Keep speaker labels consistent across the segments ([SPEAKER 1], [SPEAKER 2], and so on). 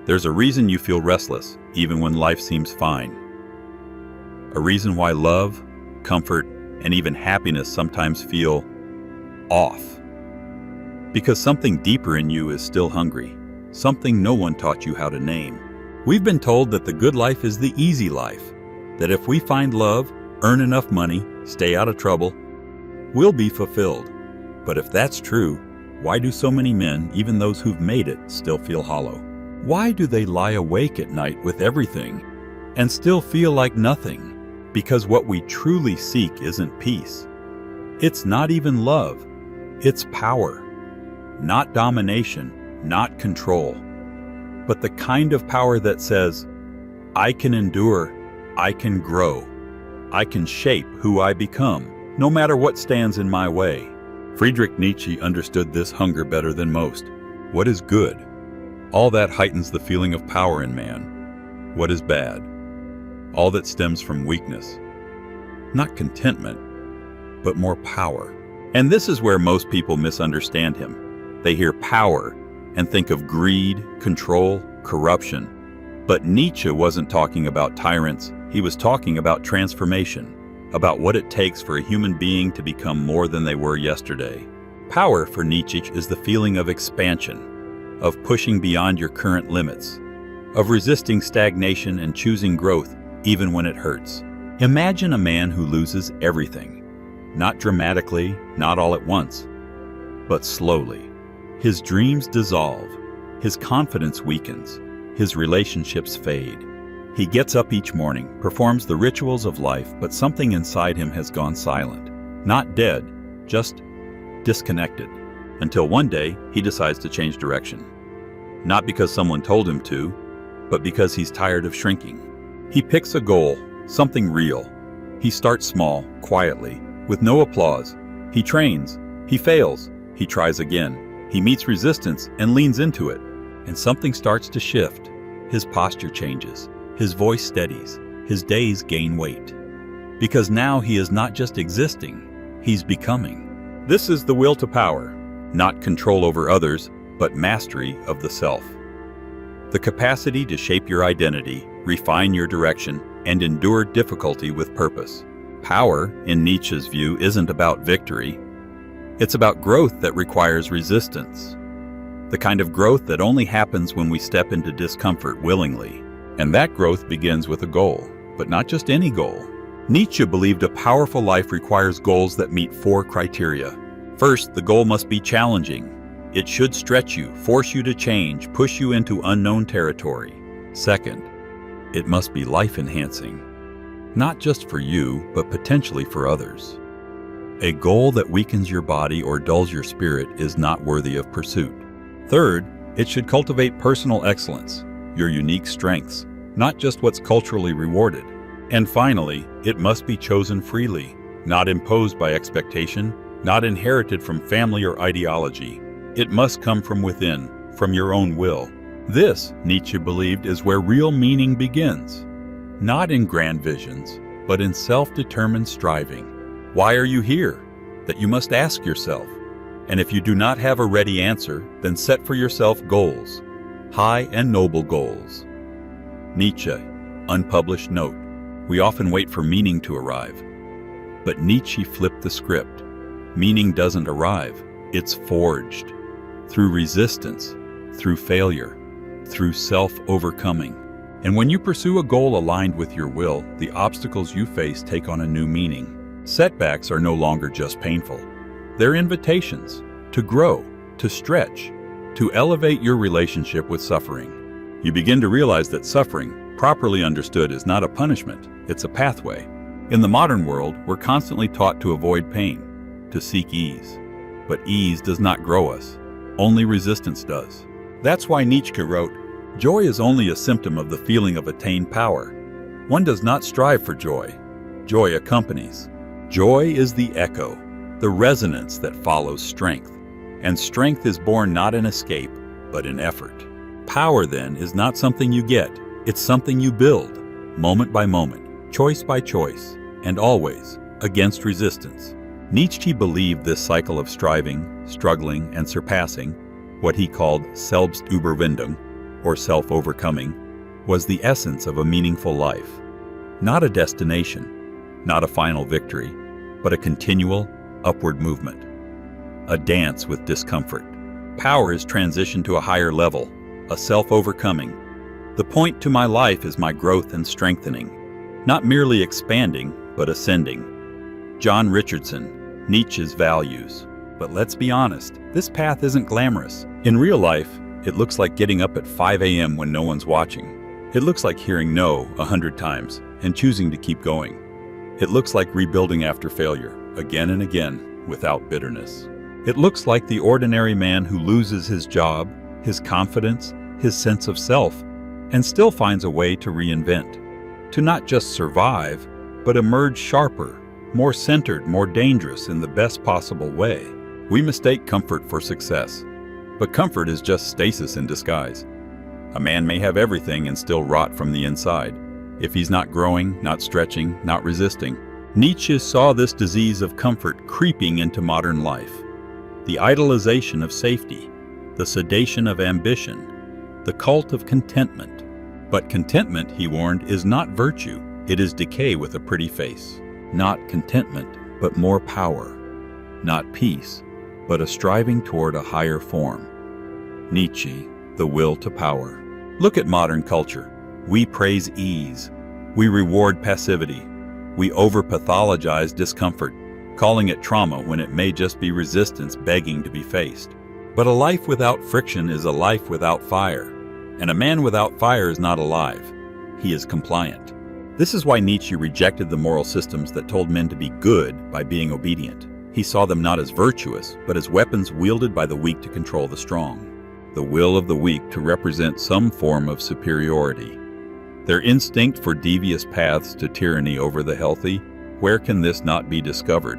[SPEAKER 1] There's a reason you feel restless, even when life seems fine. A reason why love, comfort, and even happiness sometimes feel off. Because something deeper in you is still hungry, something no one taught you how to name. We've been told that the good life is the easy life, that if we find love, earn enough money, stay out of trouble, we'll be fulfilled. But if that's true, why do so many men, even those who've made it, still feel hollow? Why do they lie awake at night with everything and still feel like nothing? Because what we truly seek isn't peace. It's not even love. It's power. Not domination, not control. But the kind of power that says, I can endure, I can grow, I can shape who I become, no matter what stands in my way. Friedrich Nietzsche understood this hunger better than most. What is good? All that heightens the feeling of power in man. What is bad? All that stems from weakness. Not contentment, but more power. And this is where most people misunderstand him. They hear power and think of greed, control, corruption. But Nietzsche wasn't talking about tyrants. He was talking about transformation, about what it takes for a human being to become more than they were yesterday. Power for Nietzsche is the feeling of expansion, of pushing beyond your current limits, of resisting stagnation and choosing growth even when it hurts. Imagine a man who loses everything, not dramatically, not all at once, but slowly. His dreams dissolve, his confidence weakens, his relationships fade. He gets up each morning, performs the rituals of life, but something inside him has gone silent. Not dead, just disconnected. Until one day, he decides to change direction. Not because someone told him to, but because he's tired of shrinking. He picks a goal, something real. He starts small, quietly, with no applause. He trains, he fails, he tries again. He meets resistance and leans into it. And something starts to shift. His posture changes. His voice steadies. His days gain weight. Because now he is not just existing, he's becoming. This is the will to power. Not control over others, but mastery of the self. The capacity to shape your identity, refine your direction, and endure difficulty with purpose. Power, in Nietzsche's view, isn't about victory. It's about growth that requires resistance. The kind of growth that only happens when we step into discomfort willingly. And that growth begins with a goal, but not just any goal. Nietzsche believed a powerful life requires goals that meet 4 criteria. First, the goal must be challenging. It should stretch you, force you to change, push you into unknown territory. Second, it must be life-enhancing. Not just for you, but potentially for others. A goal that weakens your body or dulls your spirit is not worthy of pursuit. Third, it should cultivate personal excellence, your unique strengths, not just what's culturally rewarded. And finally, it must be chosen freely, not imposed by expectation, not inherited from family or ideology. It must come from within, from your own will. This, Nietzsche believed, is where real meaning begins. Not in grand visions, but in self-determined striving. Why are you here? That you must ask yourself. And if you do not have a ready answer, then set for yourself goals. High and noble goals. Nietzsche, unpublished note. We often wait for meaning to arrive. But Nietzsche flipped the script. Meaning doesn't arrive, it's forged. Through resistance, through failure, through self-overcoming. And when you pursue a goal aligned with your will, the obstacles you face take on a new meaning. Setbacks are no longer just painful. They're invitations to grow, to stretch, to elevate your relationship with suffering. You begin to realize that suffering, properly understood, is not a punishment, it's a pathway. In the modern world, we're constantly taught to avoid pain, to seek ease. But ease does not grow us, only resistance does. That's why Nietzsche wrote, "Joy is only a symptom of the feeling of attained power. One does not strive for joy. Joy accompanies. Joy is the echo, the resonance that follows strength. And strength is born not in escape, but in effort." Power, then, is not something you get. It's something you build, moment by moment, choice by choice, and always against resistance. Nietzsche believed this cycle of striving, struggling, and surpassing, what he called Selbstüberwindung, or self-overcoming, was the essence of a meaningful life. Not a destination, not a final victory, but a continual, upward movement. A dance with discomfort. Power is transition to a higher level, a self-overcoming. The point to my life is my growth and strengthening, not merely expanding, but ascending. John Richardson, Nietzsche's values. But let's be honest, this path isn't glamorous. In real life, it looks like getting up at 5 a.m. when no one's watching. It looks like hearing no 100 times and choosing to keep going. It looks like rebuilding after failure, again and again, without bitterness. It looks like the ordinary man who loses his job, his confidence, his sense of self, and still finds a way to reinvent. To not just survive, but emerge sharper, more centered, more dangerous in the best possible way. We mistake comfort for success, but comfort is just stasis in disguise. A man may have everything and still rot from the inside, if he's not growing, not stretching, not resisting. Nietzsche saw this disease of comfort creeping into modern life. The idolization of safety, the sedation of ambition, the cult of contentment. But contentment, he warned, is not virtue, it is decay with a pretty face. Not contentment, but more power. Not peace, but a striving toward a higher form. Nietzsche, the will to power. Look at modern culture. We praise ease. We reward passivity. We over-pathologize discomfort, calling it trauma when it may just be resistance begging to be faced. But a life without friction is a life without fire. And a man without fire is not alive. He is compliant. This is why Nietzsche rejected the moral systems that told men to be good by being obedient. He saw them not as virtuous, but as weapons wielded by the weak to control the strong. The will of the weak to represent some form of superiority. Their instinct for devious paths to tyranny over the healthy, where can this not be discovered?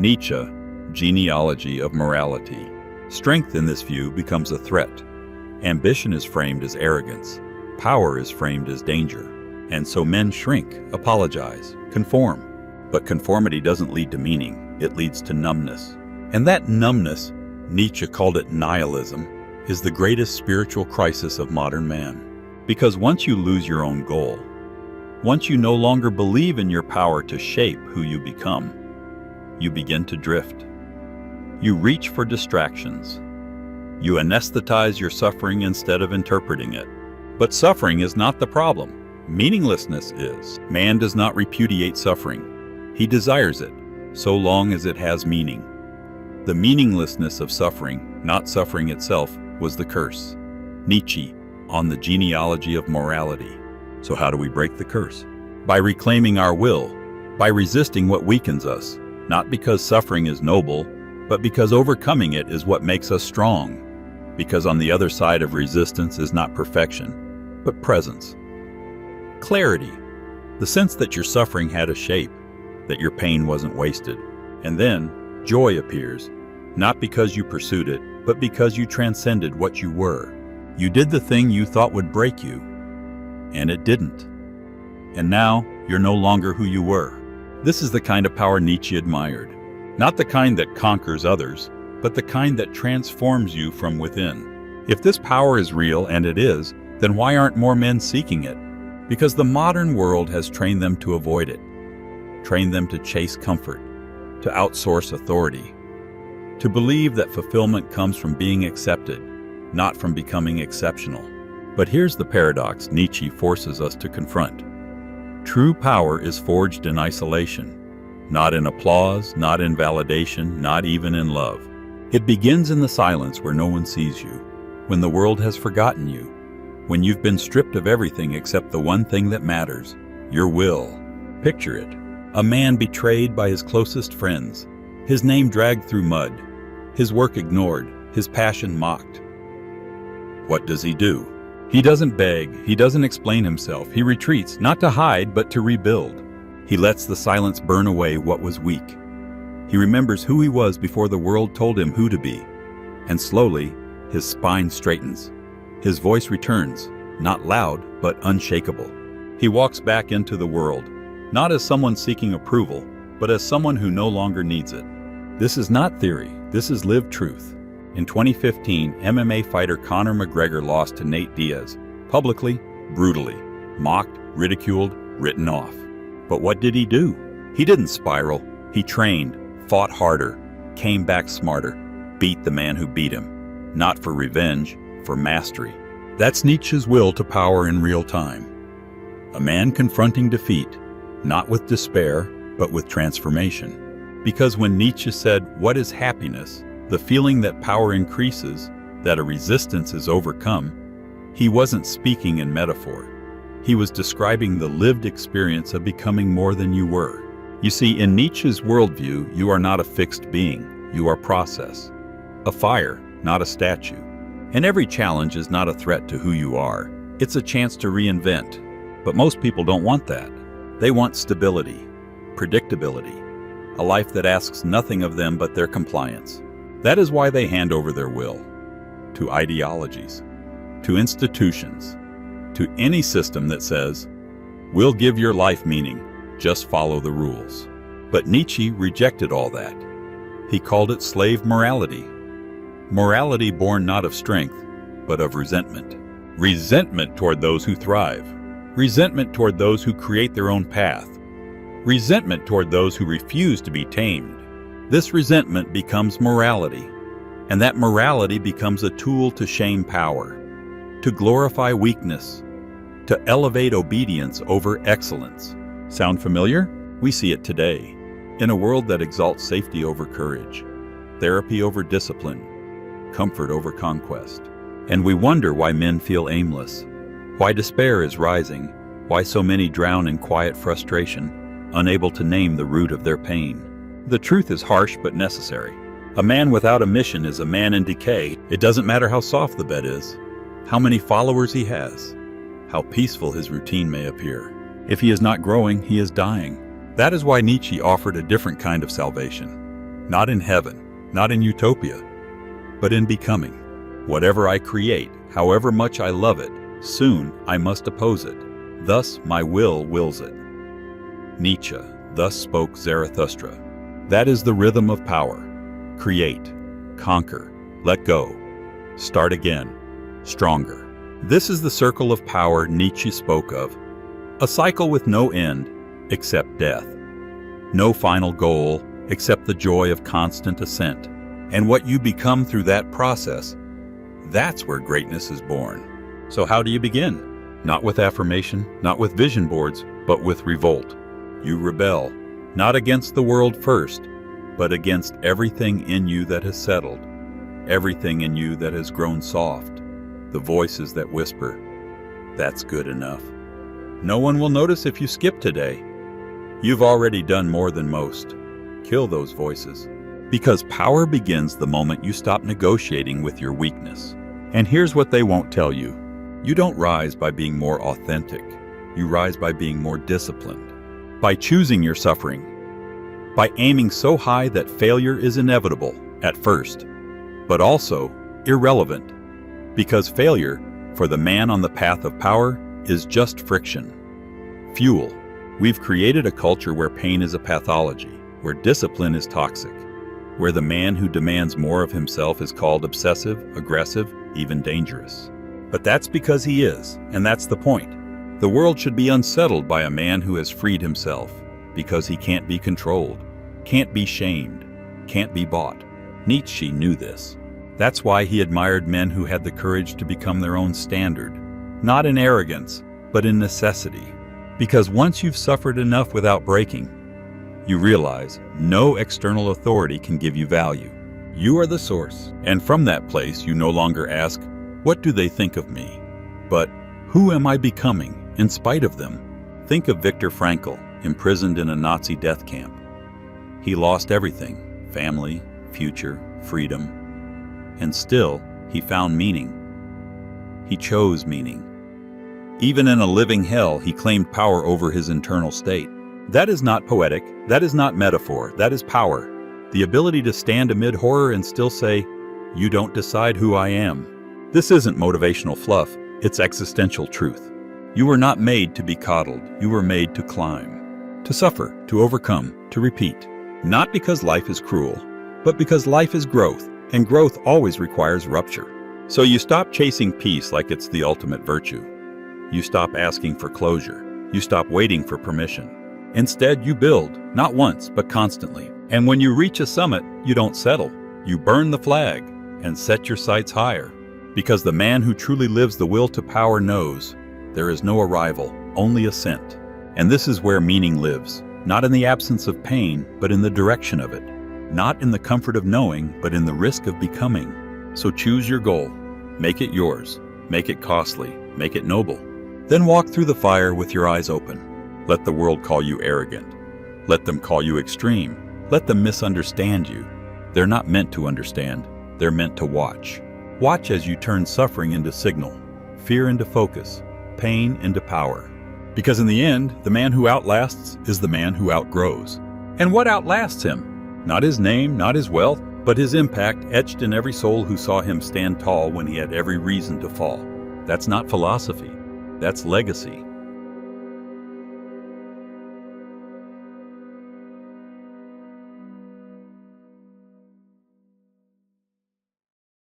[SPEAKER 1] Nietzsche, genealogy of morality. Strength in this view becomes a threat. Ambition is framed as arrogance. Power is framed as danger. And so men shrink, apologize, conform. But conformity doesn't lead to meaning, it leads to numbness. And that numbness, Nietzsche called it nihilism, is the greatest spiritual crisis of modern man. Because once you lose your own goal, once you no longer believe in your power to shape who you become, you begin to drift. You reach for distractions. You anesthetize your suffering instead of interpreting it. But suffering is not the problem. Meaninglessness is. Man does not repudiate suffering. He desires it, so long as it has meaning. The meaninglessness of suffering, not suffering itself, was the curse. Nietzsche, on the genealogy of morality. So how do we break the curse? By reclaiming our will, by resisting what weakens us, not because suffering is noble, but because overcoming it is what makes us strong. Because on the other side of resistance is not perfection, but presence. Clarity, the sense that your suffering had a shape, that your pain wasn't wasted. And then joy appears, not because you pursued it, but because you transcended what you were. You did the thing you thought would break you, and it didn't. And now, you're no longer who you were. This is the kind of power Nietzsche admired. Not the kind that conquers others, but the kind that transforms you from within. If this power is real, and it is, then why aren't more men seeking it? Because the modern world has trained them to avoid it, trained them to chase comfort, to outsource authority, to believe that fulfillment comes from being accepted, not from becoming exceptional. But here's the paradox Nietzsche forces us to confront. True power is forged in isolation, not in applause, not in validation, not even in love. It begins in the silence where no one sees you, when the world has forgotten you, when you've been stripped of everything except the one thing that matters, your will. Picture it. A man betrayed by his closest friends, his name dragged through mud, his work ignored, his passion mocked. What does he do? He doesn't beg, he doesn't explain himself, he retreats, not to hide, but to rebuild. He lets the silence burn away what was weak. He remembers who he was before the world told him who to be. And slowly, his spine straightens. His voice returns, not loud, but unshakable. He walks back into the world, not as someone seeking approval, but as someone who no longer needs it. This is not theory, this is lived truth. In 2015, MMA fighter Conor McGregor lost to Nate Diaz, publicly, brutally, mocked, ridiculed, written off. But what did he do? He didn't spiral. He trained, fought harder, came back smarter, beat the man who beat him. Not for revenge, for mastery. That's Nietzsche's will to power in real time. A man confronting defeat, not with despair, but with transformation. Because when Nietzsche said, "What is happiness?" the feeling that power increases, that a resistance is overcome, he wasn't speaking in metaphor. He was describing the lived experience of becoming more than you were. You see, in Nietzsche's worldview, you are not a fixed being, you are process. A fire, not a statue. And every challenge is not a threat to who you are. It's a chance to reinvent. But most people don't want that. They want stability, predictability, a life that asks nothing of them but their compliance. That is why they hand over their will to ideologies, to institutions, to any system that says, "We'll give your life meaning, just follow the rules." But Nietzsche rejected all that. He called it slave morality. Morality born not of strength, but of resentment. Resentment toward those who thrive. Resentment toward those who create their own path. Resentment toward those who refuse to be tamed. This resentment becomes morality, and that morality becomes a tool to shame power, to glorify weakness, to elevate obedience over excellence. Sound familiar? We see it today, in a world that exalts safety over courage, therapy over discipline, comfort over conquest. And we wonder why men feel aimless, why despair is rising, why so many drown in quiet frustration, unable to name the root of their pain. The truth is harsh but necessary. A man without a mission is a man in decay. It doesn't matter how soft the bed is, how many followers he has, how peaceful his routine may appear. If he is not growing, he is dying. That is why Nietzsche offered a different kind of salvation. Not in heaven, not in utopia, but in becoming. Whatever I create, however much I love it, soon I must oppose it. Thus my will wills it. Nietzsche, thus spoke Zarathustra. That is the rhythm of power. Create, conquer, let go, start again, stronger. This is the circle of power Nietzsche spoke of. A cycle with no end, except death. No final goal, except the joy of constant ascent. And what you become through that process, that's where greatness is born. So how do you begin? Not with affirmation, not with vision boards, but with revolt. You rebel, not against the world first, but against everything in you that has settled, everything in you that has grown soft, the voices that whisper, "That's good enough." No one will notice if you skip today. You've already done more than most. Kill those voices. Because power begins the moment you stop negotiating with your weakness. And here's what they won't tell you. You don't rise by being more authentic. You rise by being more disciplined. By choosing your suffering. By aiming so high that failure is inevitable at first, but also irrelevant. Because failure, for the man on the path of power, is just friction. Fuel. We've created a culture where pain is a pathology, where discipline is toxic, where the man who demands more of himself is called obsessive, aggressive, even dangerous. But that's because he is, and that's the point. The world should be unsettled by a man who has freed himself, because he can't be controlled, can't be shamed, can't be bought. Nietzsche knew this. That's why he admired men who had the courage to become their own standard, not in arrogance, but in necessity. Because once you've suffered enough without breaking, you realize no external authority can give you value. You are the source, and from that place you no longer ask, "What do they think of me?" but "Who am I becoming in spite of them?" Think of Viktor Frankl, imprisoned in a Nazi death camp. He lost everything, family, future, freedom, and still he found meaning. He chose meaning. Even in a living hell, he claimed power over his internal state. That is not poetic, that is not metaphor, that is power. The ability to stand amid horror and still say, "You don't decide who I am." This isn't motivational fluff, it's existential truth. You were not made to be coddled, you were made to climb, to suffer, to overcome, to repeat. Not because life is cruel, but because life is growth, And growth always requires rupture. So you stop chasing peace like it's the ultimate virtue. You stop asking for closure. You stop waiting for permission. Instead, you build, not once, but constantly. And when you reach a summit, you don't settle. You burn the flag and set your sights higher. Because the man who truly lives the will to power knows there is no arrival, only ascent. And this is where meaning lives, not in the absence of pain, but in the direction of it. Not in the comfort of knowing, but in the risk of becoming. So choose your goal. Make it yours. Make it costly. Make it noble. Then walk through the fire with your eyes open. Let the world call you arrogant. Let them call you extreme. Let them misunderstand you. They're not meant to understand. They're meant to watch. Watch as you turn suffering into signal, fear into focus, pain into power. Because in the end, the man who outlasts is the man who outgrows. And what outlasts him? Not his name, not his wealth, but his impact etched in every soul who saw him stand tall when he had every reason to fall. That's not philosophy. That's legacy.